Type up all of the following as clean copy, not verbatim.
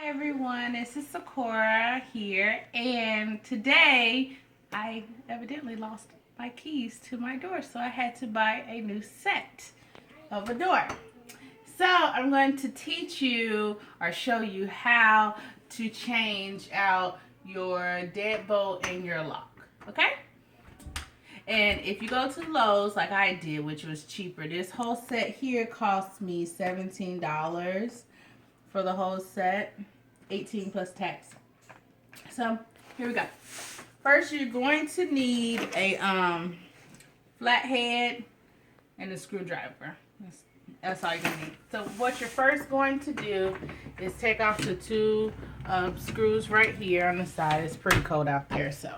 Hi everyone, this is Sakura here, and today I evidently lost my keys to my door, so I had to buy a new set of a door. So I'm going to teach you or show you how to change out your deadbolt and your lock, okay? And if you go to Lowe's like I did, which was cheaper, this whole set here cost me $17 for the whole set, 18 plus tax. So here we go. First, you're going to need a flathead and a screwdriver. That's all you're gonna need. So what you're first going to do is take off the two screws right here on the side. It's pretty cold out there, so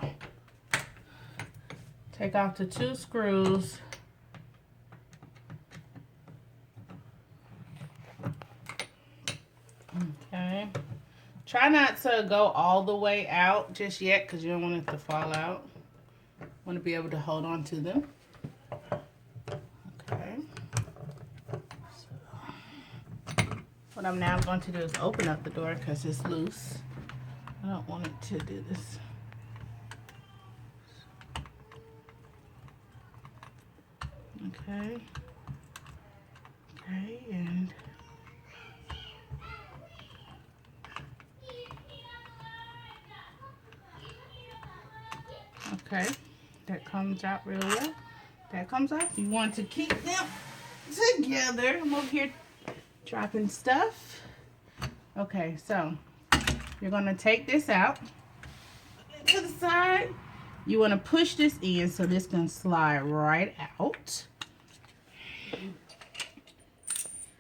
take off the two screws. Okay. Try not to go all the way out just yet because you don't want it to fall out. Want to be able to hold on to them. Okay. So, what I'm now going to do is open up the door because it's loose. I don't want it to do this. Okay. Okay, and okay, that comes out real well. That comes out. You want to keep them together. I'm over here dropping stuff. Okay, so you're gonna take this out to the side. You want to push this in so this can slide right out.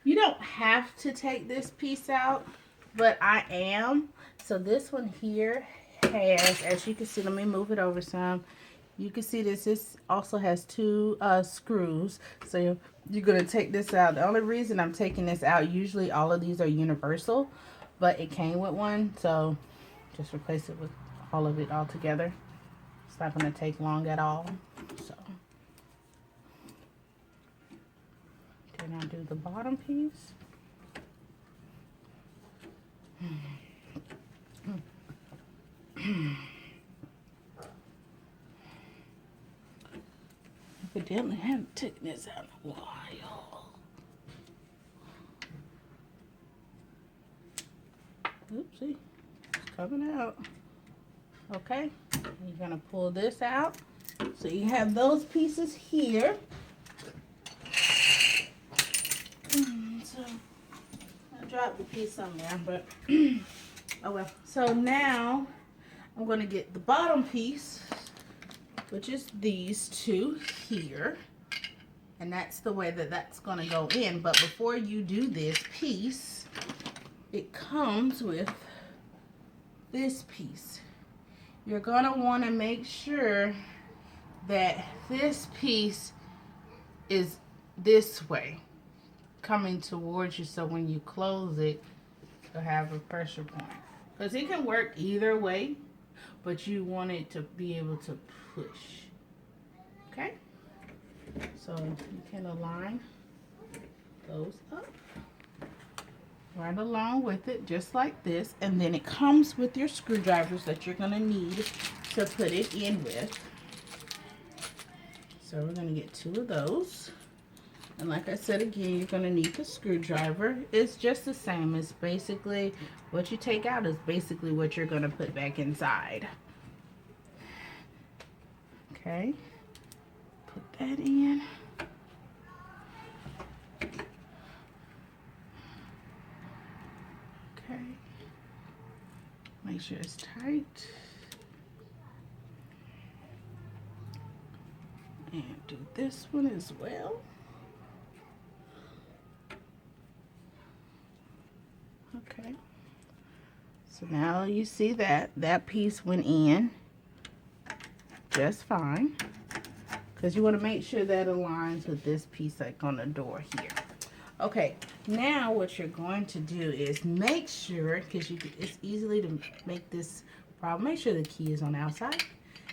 You don't have to take this piece out, but I am. So this one here has, as you can see, let me move it over some. You can see this also has two screws. So you're going to take this out. The only reason I'm taking this out, usually all of these are universal, but it came with one. So just replace it with all of it all together. It's not going to take long at all. So then I'll do the bottom piece. Evidently haven't taken this out in a while. Oopsie, it's coming out. Okay, you're gonna pull this out. So you have those pieces here. So I dropped the piece somewhere, but oh well. So now I'm gonna get the bottom piece, which is these two here, and that's the way that that's gonna go in. But before you do this piece, it comes with this piece. You're gonna want to make sure that this piece is this way, coming towards you, so when you close it, you'll have a pressure point. Because it can work either way, but you want it to be able to push. Okay? So you can align those up right along with it, just like this. And then it comes with your screwdrivers that you're going to need to put it in with. So we're going to get two of those. And like I said again, you're going to need the screwdriver. It's just the same. It's basically what you take out is basically what you're going to put back inside. Okay. Put that in. Okay. Make sure it's tight. And do this one as well. Okay. So now you see that piece went in just fine, because you want to make sure that aligns with this piece like on the door here. Okay, now what you're going to do is make sure, because it's easily to make this problem, make sure the key is on the outside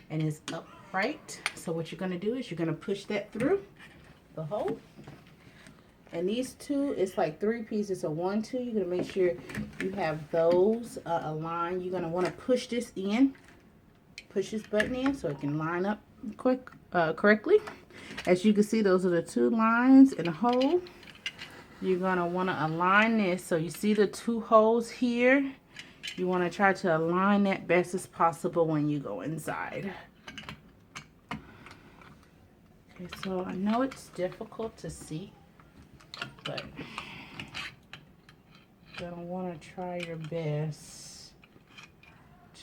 and it's upright. So what you're going to do is you're going to push that through the hole, And these two, it's like 3 pieces. So 1, 2, you're gonna make sure you have those aligned. You're gonna want to push this in, push this button in so it can line up correctly. As you can see, those are the 2 lines in a hole. You're gonna want to align this. So you see the 2 holes here. You want to try to align that best as possible when you go inside. Okay, so I know it's difficult to see, but you're gonna want to try your best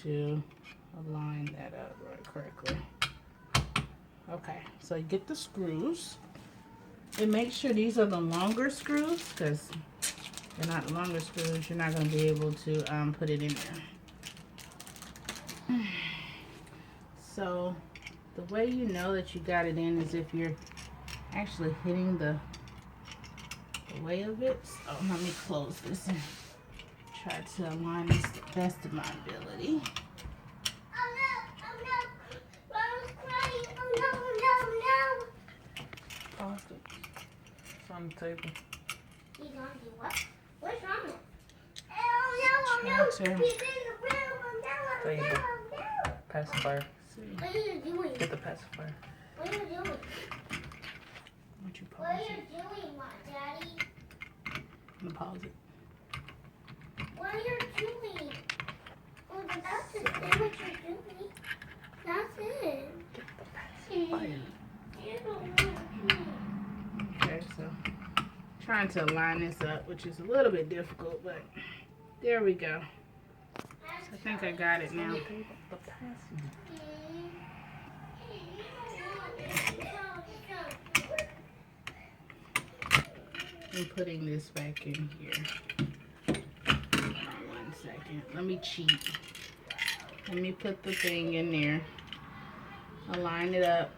to align that up right correctly. Okay, so you get the screws. And make sure these are the longer screws, because they're not the longer screws, you're not going to be able to put it in there. So the way you know that you got it in is if you're actually hitting the way of it. So let me close this and try to align this to the best of my ability. On the table. He's on the what? What's wrong with him? Oh no, He's in the room. Oh no. Pacifier. What are you doing? Get the pacifier. What are you doing? Would you pause What are it? you doing, my daddy? I'm gonna pause it. What are you doing? Oh, that's just say what you're doing. That's it. Get the pacifier. You don't want to. Okay, so trying to align this up, which is a little bit difficult, but there we go. So I think I got it now. The pacifier. I'm putting this back in here. Hold on 1 second. Let me cheat. Let me put the thing in there. Align it up.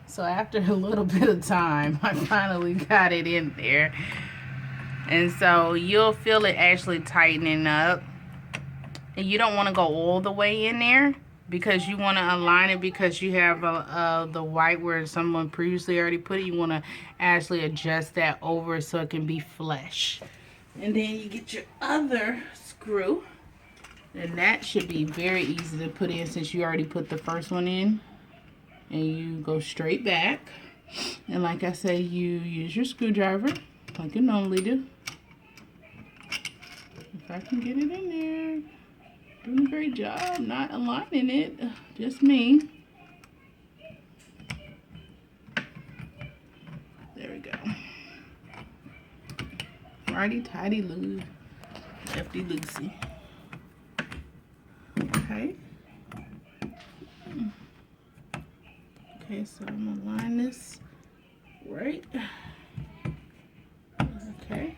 So after a little bit of time, I finally got it in there. And so you'll feel it actually tightening up. And you don't want to go all the way in there because you want to align it because you have the white where someone previously already put it. You want to actually adjust that over so it can be flush. And then you get your other screw. And that should be very easy to put in since you already put the first one in. And you go straight back. And like I say, you use your screwdriver like you normally do. If I can get it in there. Doing a great job not aligning it. Just me. There we go. Righty tighty loo. Lefty loosey. Okay. Okay, so I'm gonna line this right. Okay.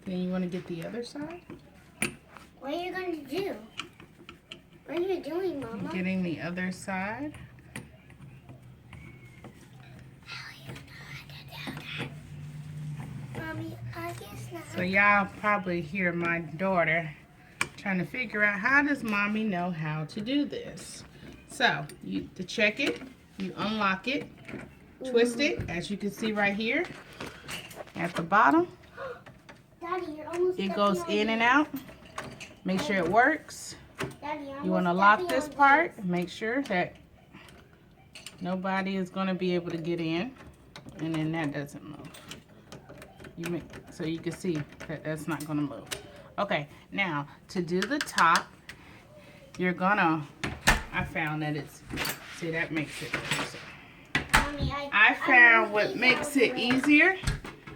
Then you want to get the other side? What are you going to do? What are you doing, Mama? Getting the other side. How you know how to do that? Mommy, I guess not. So y'all probably hear my daughter trying to figure out how does mommy know how to do this. So to check it, you unlock it, twist it, as you can see right here at the bottom. Daddy, you're almost It goes in and out. Make sure it works. Daddy, You want to lock this part. Make sure that nobody is going to be able to get in. And then that doesn't move. So you can see that that's not going to move. Okay, now to do the top, you're going to, I found that it's, see that makes it easier. Mommy, I found what makes it easier.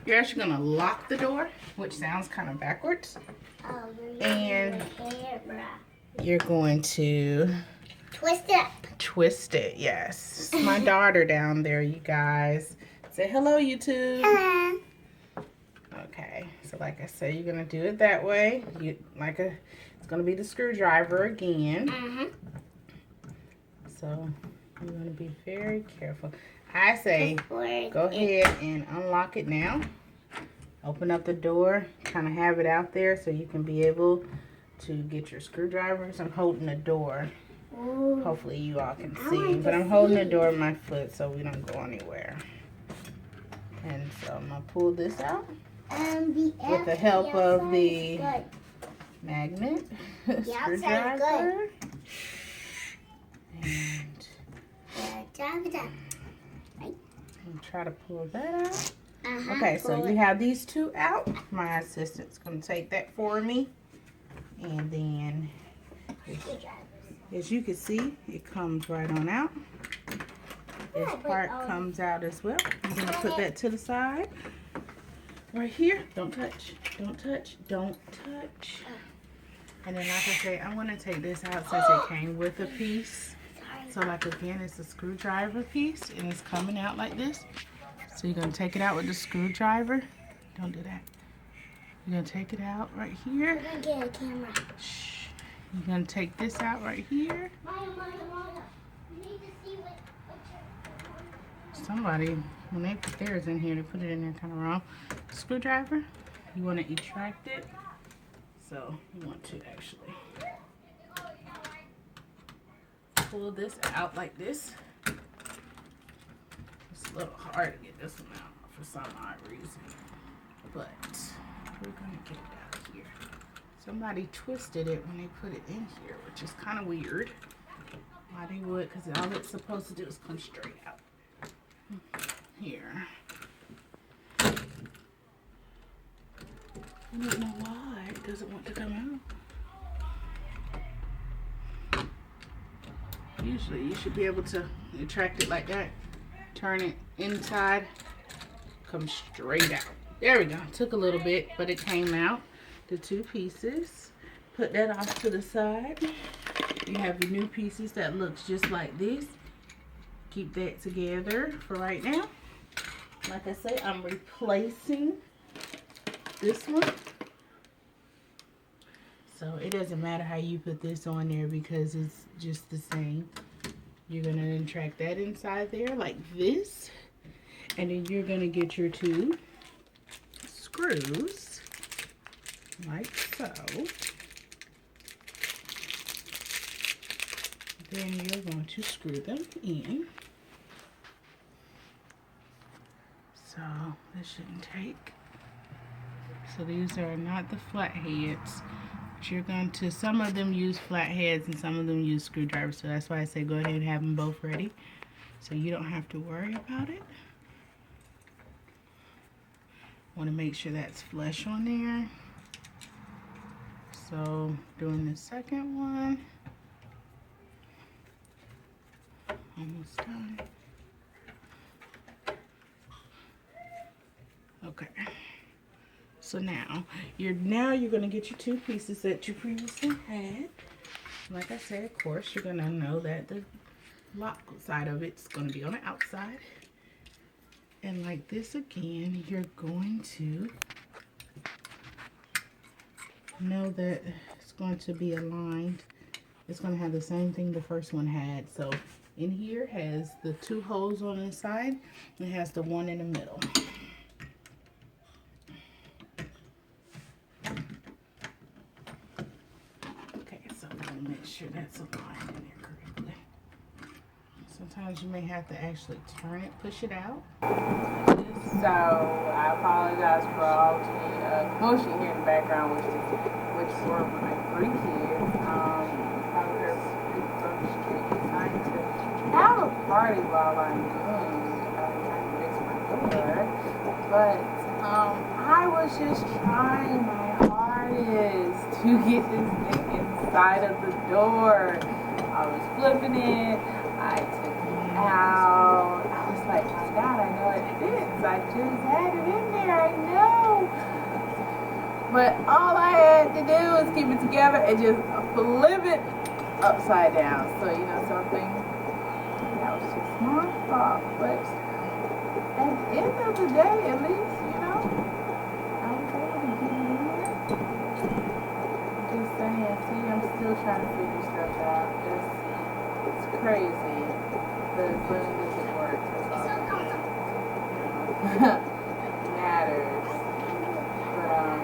You're actually going to lock the door, which sounds kind of backwards. Oh, you're And using your hair, bruh. you're going to Twist it. twist it, yes. It's my daughter down there, you guys. Say hello, YouTube. Hello. Okay, so like I said, you're gonna do it that way. It's gonna be the screwdriver again. So you're gonna be very careful. I say go ahead and unlock it now. Open up the door, kind of have it out there so you can be able to get your screwdrivers. I'm holding the door. Ooh. Hopefully you all can see, but I'm holding the door with my foot so we don't go anywhere. And so I'm gonna pull this out with the help of the magnet screwdriver. And try to pull that out. Okay, so you have these two out. My assistant's gonna take that for me. And then, as you can see, it comes right on out. This part comes out as well. I'm gonna put that to the side. Right here. Don't touch. Don't touch. Don't touch. And then, like I say, I'm gonna take this out since it came with a piece. So, like again, it's a screwdriver piece, and it's coming out like this. So you're gonna take it out with the screwdriver. Don't do that. You're gonna take it out right here. I'm gonna get a camera. Shh. You're gonna take this out right here. Maya, you need to see what Somebody, when they put theirs in here, they put it in there kind of wrong. Screwdriver, you want to extract it. So you want to actually pull this out like this. It's a little hard to get this one out for some odd reason, but we're gonna get it out here. Somebody twisted it when they put it in here, which is kind of weird. Why they would, because all it's supposed to do is come straight out. Here. I don't know why it doesn't want to come out. Usually you should be able to retract it like that. Turn it inside. Come straight out. There we go. Took a little bit, but it came out. The two pieces. Put that off to the side. You have your new pieces that looks just like this. Keep that together for right now. Like I say, I'm replacing this one. So it doesn't matter how you put this on there because it's just the same. You're going to then track that inside there like this. And then you're going to get your two screws like so. Then you're going to screw them in. So this shouldn't take. So these are not the flat heads. But you're going to, some of them use flat heads and some of them use screwdrivers. So that's why I say go ahead and have them both ready. So you don't have to worry about it. Want to make sure that's flush on there. So doing the second one. Almost done. Okay. So now you're going to get your two pieces that you previously had. Like I said, of course, you're going to know that the lock side of it's going to be on the outside. And like this again, you're going to know that it's going to be aligned. It's going to have the same thing the first one had. So in here has the two holes on the side. It has the one in the middle. Okay, so I'm going to make sure that's aligned in there correctly. Sometimes you may have to actually turn it, push it out. So I apologize for all the commotion here in the background, which were my three kids. Out here from the street trying to have a party while I'm trying to fix my door. But I was just trying my hardest to get this thing inside of the door. I was flipping it. I took it out. I was like, my God, I know it fits. I just had it in there. I know. But all I had to do was keep it together and just flip it upside down. So, you know something? That was just my fault. But at the end end of the day, at least, you know, I was able to get it in there. Just saying, see, I'm still trying to figure stuff out. It's crazy. But as long as it works, that's all that matters. But,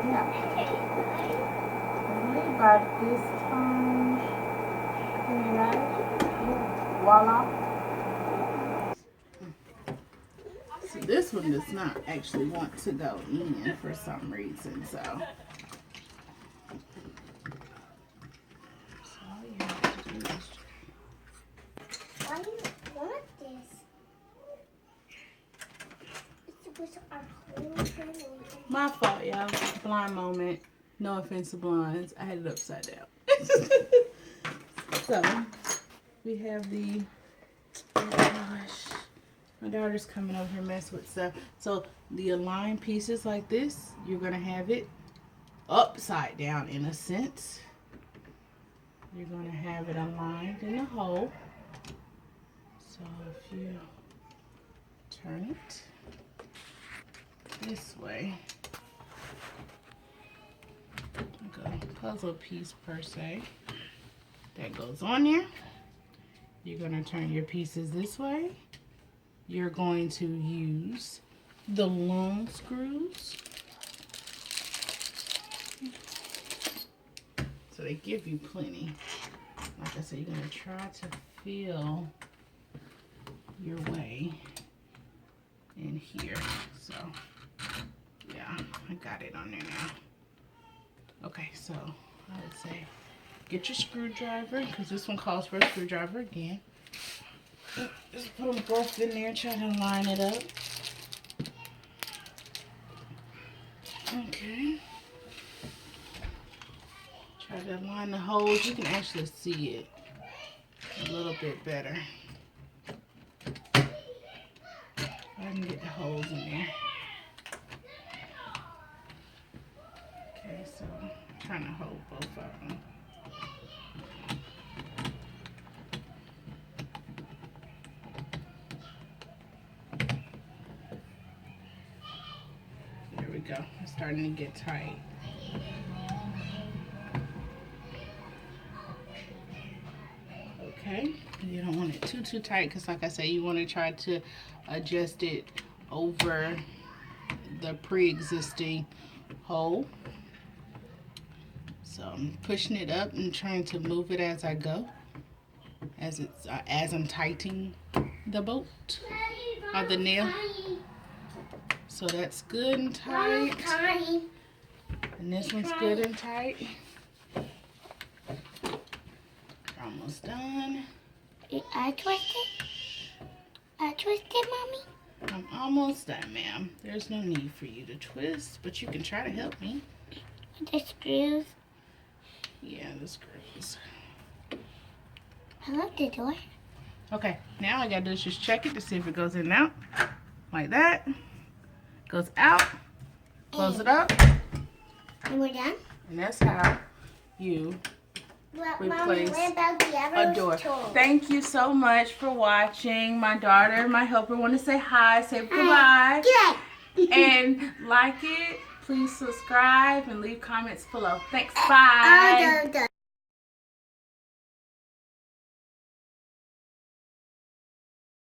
yeah. I believe by this time, you got it. Voila. So this one does not actually want to go in for some reason, so. All you have to do is Why do you want this? It's our whole family. my fault, y'all. Blind moment. No offense to blinds. I had it upside down. So, we have the, oh gosh, my daughter's coming over here messing with stuff. So, the aligned pieces like this, you're going to have it upside down in a sense. You're going to have it aligned in the hole. So, if you turn it this way, like a puzzle piece per se, that goes on there. You're going to turn your pieces this way. You're going to use the long screws. So they give you plenty. Like I said, you're going to try to feel your way in here. So, yeah, I got it on there now. Okay, so I would say get your screwdriver, because this one calls for a screwdriver again. Just put them both in there, try to line it up. Okay. Try to line the holes. You can actually see it a little bit better. I can get the holes in there. Okay, so I'm trying to hold both of them. There we go. It's starting to get tight. Okay, you don't want it too tight, because like I said, you want to try to adjust it over the pre-existing hole. So I'm pushing it up and trying to move it as I go, as I'm tightening the bolt or the nail. So that's good and tight. And this one's good and tight. Almost done. I twisted, Mommy. I'm almost done, ma'am. There's no need for you to twist, but you can try to help me. The screws. Yeah, the screws. I love the door. Okay, now all I gotta do is just check it to see if it goes in and out. Like that. Goes out. Close it up. And we're done? And that's how you replace a door. Thank you so much for watching. My daughter, my helper, want to say hi, say goodbye, and like it. Please subscribe and leave comments below. Thanks. Bye.